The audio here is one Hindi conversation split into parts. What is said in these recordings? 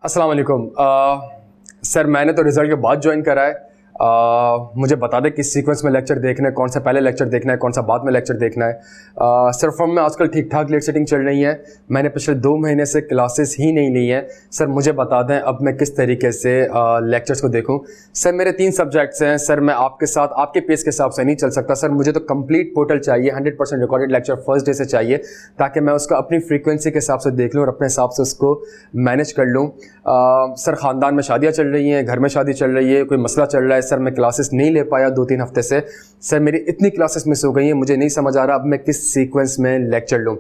अस्सलाम वालेकुम। सर मैंने तो रिज़ल्ट के बाद ज्वाइन करा है। मुझे बता दें किस सीक्वेंस में लेक्चर देखना है, कौन सा पहले लेक्चर देखना है, कौन सा बाद में लेक्चर देखना है। सर फॉर्म में आजकल ठीक ठाक लेट सेटिंग चल रही है। मैंने पिछले 2 महीने से क्लासेस ही नहीं ली हैं। सर मुझे बता दें अब मैं किस तरीके से लेक्चर्स को देखूं। सर मेरे 3 सब्जेक्ट्स हैं। सर मैं आपके साथ आपके पेस के हिसाब से नहीं चल सकता। सर मुझे तो कंप्लीट पोर्टल चाहिए, 100% रिकॉर्डेड लेक्चर फर्स्ट डे से चाहिए, ताकि मैं उसका अपनी फ्रीक्वेंसी के हिसाब से देख लूँ और अपने हिसाब से उसको मैनेज कर लूँ। सर ख़ानदान में शादियाँ चल रही हैं, घर में शादी चल रही है, कोई मसला चल रहा है। सर मैं क्लासेस नहीं ले पाया 2-3 हफ्ते से। सर मेरी इतनी क्लासेस मिस हो गई हैं, मुझे नहीं समझ आ रहा अब मैं किस सीक्वेंस में लेक्चर लूँ।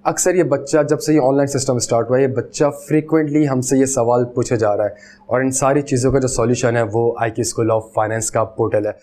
अक्सर ये बच्चा जब से ये ऑनलाइन सिस्टम स्टार्ट हुआ है, ये बच्चा फ्रीक्वेंटली हमसे ये सवाल पूछे जा रहा है और इन सारी चीज़ों का जो सॉल्यूशन है वो IQ स्कूल ऑफ फाइनेंस का पोर्टल है।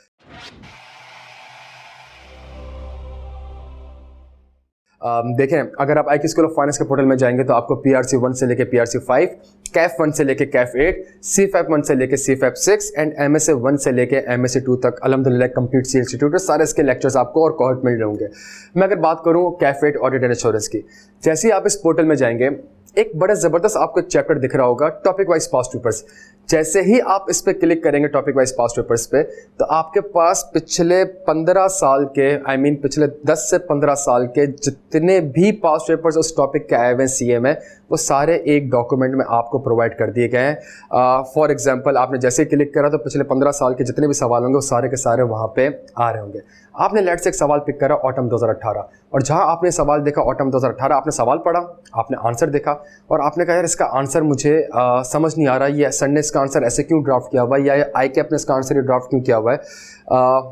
देखें, अगर आप IQ स्कूल ऑफ फाइनेंस के पोर्टल में जाएंगे तो आपको PRC 1 से लेके PRC 5, CAF 1 से लेके CAF 8, CFAP 1 से लेके CFAP 6 एंड MSA 1 से लेके MSA 2 तक अल्हम्दुलिल्लाह कंप्लीट सी इंस्टीट्यूट है। सारे इसके लेक्चर्स आपको और कोहर्ट मिल रहे होंगे। मैं अगर बात करूं CAF 8 ऑडिट एंड एश्योरेंस की, जैसे ही आप इस पोर्टल में जाएंगे एक बड़ा ज़बरदस्त आपको एक चैप्टर दिख रहा होगा, टॉपिक वाइज पास्ट पेपर्स। जैसे ही आप इस पे क्लिक करेंगे टॉपिक वाइज पास्ट पेपर्स पे, तो आपके पास पिछले 15 साल के पिछले 10 से 15 साल के जितने भी पास्ट पेपर्स उस टॉपिक के आए हुए CA में, वो सारे एक डॉक्यूमेंट में आपको प्रोवाइड कर दिए गए हैं। फॉर एग्जांपल आपने जैसे क्लिक करा तो पिछले 15 साल के जितने भी सवाल होंगे वो सारे के सारे वहाँ पे आ रहे होंगे। आपने लेट से एक सवाल पिक करा ऑटम 2018, और जहाँ आपने सवाल देखा ऑटम 2018, आपने सवाल पढ़ा, आपने आंसर देखा और आपने कहा यार इसका आंसर मुझे समझ नहीं आ रहा, ये सर ने इसका आंसर ऐसे क्यों ड्राफ्ट किया हुआ है, या ICAP ने इसका आंसर ये ड्राफ्ट क्यों किया हुआ है।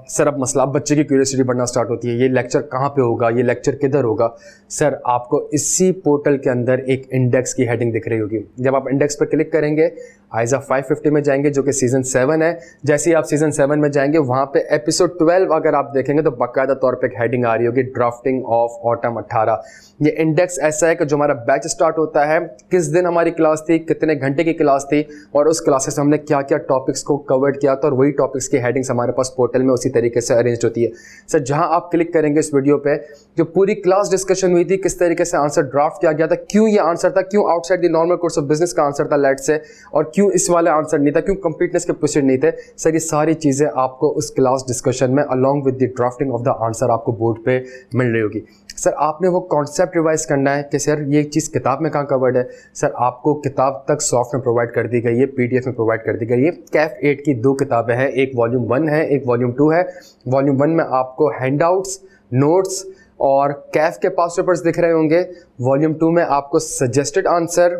सर अब मसला, अब बच्चे की क्यूरियोसिटी बढ़ना स्टार्ट होती है, ये लेक्चर कहाँ पे होगा, ये लेक्चर किधर होगा। सर आपको इसी पोर्टल के अंदर एक इंडेक्स की हेडिंग दिख रही होगी। जब आप इंडेक्स पर क्लिक करेंगे ISA 550 में जाएंगे जो कि सीज़न 7 है। जैसे ही आप सीज़न 7 में जाएंगे वहाँ पे एपिसोड 12 अगर आप देखेंगे तो बाकायदा तौर पे एक हेडिंग आ रही होगी, ड्राफ्टिंग ऑफ ऑटम 18। ये इंडेक्स ऐसा है कि जो हमारा बैच स्टार्ट होता है, किस दिन हमारी क्लास थी, कितने घंटे की क्लास थी और उस क्लासेस में हमने क्या क्या टॉपिक्स को कवर किया था, और वही टॉपिक्स की हेडिंग्स हमारे पास पोर्टल में उसी तरीके से अरेंज होती है। सर जहाँ आप क्लिक करेंगे इस वीडियो पे, जो पूरी क्लास डिस्कशन हुई थी, किस तरीके से आंसर ड्राफ्ट किया गया था, क्यों ये आंसर था, क्यों outside the normal course of business का आंसर था लेट से, और क्यों इस वाला आंसर नहीं था, क्यों कंप्लीटनेस के क्वेश्चन नहीं थे। सर ये सारी चीज़ें आपको उस क्लास डिस्कशन में along with the drafting of the answer आपको बोर्ड पे मिल रही होगी। सर आपने वो कॉन्सेप्ट रिवाइज करना है कि सर ये चीज़ किताब में कहाँ कवर्ड है। सर आपको किताब तक सॉफ्ट में प्रोवाइड कर दी गई है, PDF में प्रोवाइड कर दी गई है। CAF 8 की 2 किताबें हैं, एक वॉल्यूम 1 है, एक वॉल्यूम 2 है। वॉल्यूम 1 में आपको हैंडआउट्स, नोट्स और CAF के पास्ट पेपर्स दिख रहे होंगे। वॉल्यूम 2 में आपको सजेस्टेड आंसर,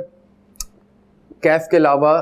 CAF के अलावा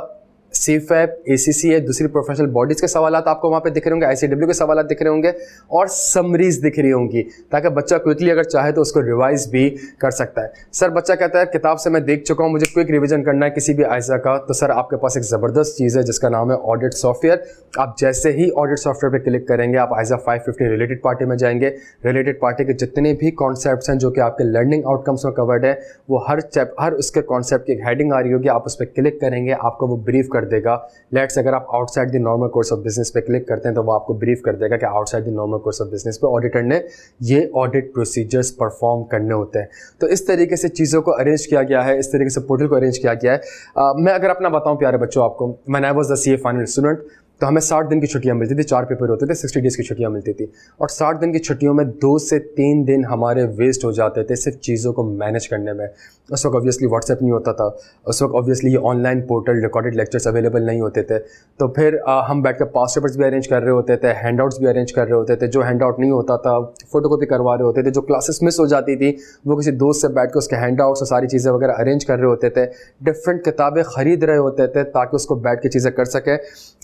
CFAP, ACCA, दूसरी प्रोफेशनल बॉडीज़ के सवाल आपको वहाँ पे दिख रहे होंगे, ICW के सवाल दिख रहे होंगे और समरीज दिख रही होंगी, ताकि बच्चा क्विकली अगर चाहे तो उसको रिवाइज भी कर सकता है। सर बच्चा कहता है किताब से मैं देख चुका हूँ, मुझे क्विक रिवीजन करना है किसी भी ISA का, तो सर आपके पास एक ज़बरदस्त चीज़ है जिसका नाम है ऑडिट सॉफ्टवेयर। आप जैसे ही ऑडिट सॉफ्टवेयर पर क्लिक करेंगे आप ISA 550 रिलेटेड पार्टी में जाएंगे। रिलेटेड पार्टी के जितने भी कॉन्सेप्ट्स हैं जो कि आपके लर्निंग आउटकम्स में कवर्ड है, वो हर उसके कॉन्सेप्ट की एक हेडिंग आ रही होगी, आप उस पर क्लिक करेंगे, आपको वो ब्रीफ कर देगा। लेट्स अगर आप outside the normal course of business पे क्लिक करते हैं तो वो आपको ब्रीफ कर देगा कि outside the normal course of business पे ऑडिटर ने ये ऑडिट प्रोसीजर्स परफॉर्म करने होते हैं। तो इस तरीके से चीज़ों को अरेंज किया गया है, इस तरीके से पोर्टल को अरेंज किया गया है। मैं अगर अपना बताऊं प्यारे बच्चों आपको, when I was the CA final student, तो हमें 60 दिन की छुट्टियां मिलती थी, 4 पेपर होते थे, 60 डेज़ की छुट्टियां मिलती थी, और 60 दिन की छुट्टियों में 2 से 3 दिन हमारे वेस्ट हो जाते थे सिर्फ चीज़ों को मैनेज करने में। उस वक्त ऑब्वियसली व्हाट्सएप नहीं होता था, उस वक्त ऑब्वियसली ये online portal recorded lectures available नहीं होते थे, तो फिर हम बैठ कर पास्ट पेपर्स भी अरेंज कर रहे होते थे, हैंडआउट्स भी अरेंज कर रहे होते थे। जो हैंडआउट नहीं होता था फोटोकॉपी करवा रहे होते थे, जो क्लासेस मिस हो जाती थी वो किसी दोस्त से बैठ कर उसके हैंडआउट्स और सारी चीज़ें वगैरह अरेंज कर रहे होते थे। डिफरेंट किताबें ख़रीद रहे होते थे ताकि उसको बैठ के चीज़ें कर सके।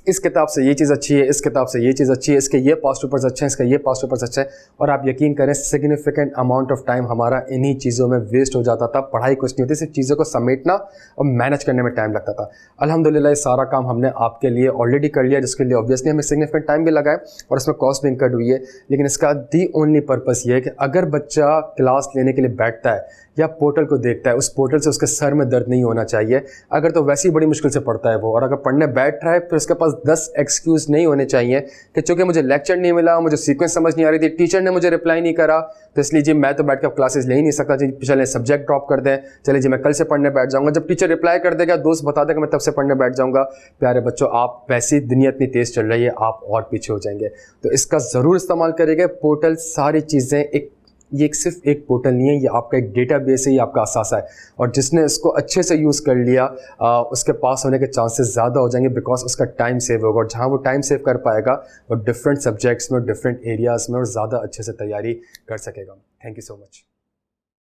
इस किताब से ये चीज़ अच्छी है, इस किताब से ये चीज़ अच्छी है, इसके ये पास्ट पेपर्स अच्छे हैं, इसका ये पास्ट पेपर्स अच्छा है, और आप यकीन करें सिग्निफिकेंट अमाउंट ऑफ टाइम हमारा इन्हीं चीज़ों में वेस्ट हो जाता था। पढ़ाई कुछ नहीं होती, सिर्फ चीज़ों को समेटना और मैनेज करने में टाइम लगता था। अल्हम्दुलिल्लाह ये सारा काम हमने आपके लिए ऑलरेडी कर लिया, जिसके लिए ऑब्वियसली हमें सिग्निफिकेंट टाइम भी लगा है और इसमें कॉस्ट भी इंकर्ड हुई है। लेकिन इसका दी ओनली पर्पस ये है कि अगर बच्चा क्लास लेने के लिए बैठता है या पोर्टल को देखता है, उस पोर्टल से उसके सर में दर्द नहीं होना चाहिए। अगर तो वैसे ही बड़ी मुश्किल से पढ़ता है वो, और अगर पढ़ने बैठ रहा है फिर उसके पास 10 एक्सक्यूज़ नहीं होने चाहिए कि चूँकि मुझे लेक्चर नहीं मिला, मुझे सीक्वेंस समझ नहीं आ रही थी, टीचर ने मुझे रिप्लाई नहीं करा, तो इसलिए जी मैं तो बैठ कर क्लासेस ले ही नहीं सकता, चलिए सब्जेक्ट ड्रॉप कर दें, चलिए जी मैं कल से पढ़ने बैठ जाऊँगा। जब टीचर रिप्लाई कर देगा, दोस्त बता देगा, मैं तब से पढ़ने बैठ जाऊँगा। प्यारे बच्चों, आप वैसी दुनिया इतनी तेज़ चल रही है, आप और पीछे हो जाएंगे। तो इसका ज़रूर इस्तेमाल करेंगे। पोर्टल सारी चीज़ें ये सिर्फ एक पोर्टल नहीं है, ये आपका एक डेटाबेस है, ये आपका असासा है, और जिसने इसको अच्छे से यूज़ कर लिया उसके पास होने के चांसेस ज़्यादा हो जाएंगे, बिकॉज उसका टाइम सेव होगा, और जहाँ वो टाइम सेव कर पाएगा वो डिफरेंट सब्जेक्ट्स में, डिफरेंट एरियाज़ में और ज़्यादा अच्छे से तैयारी कर सकेगा। Thank you so much.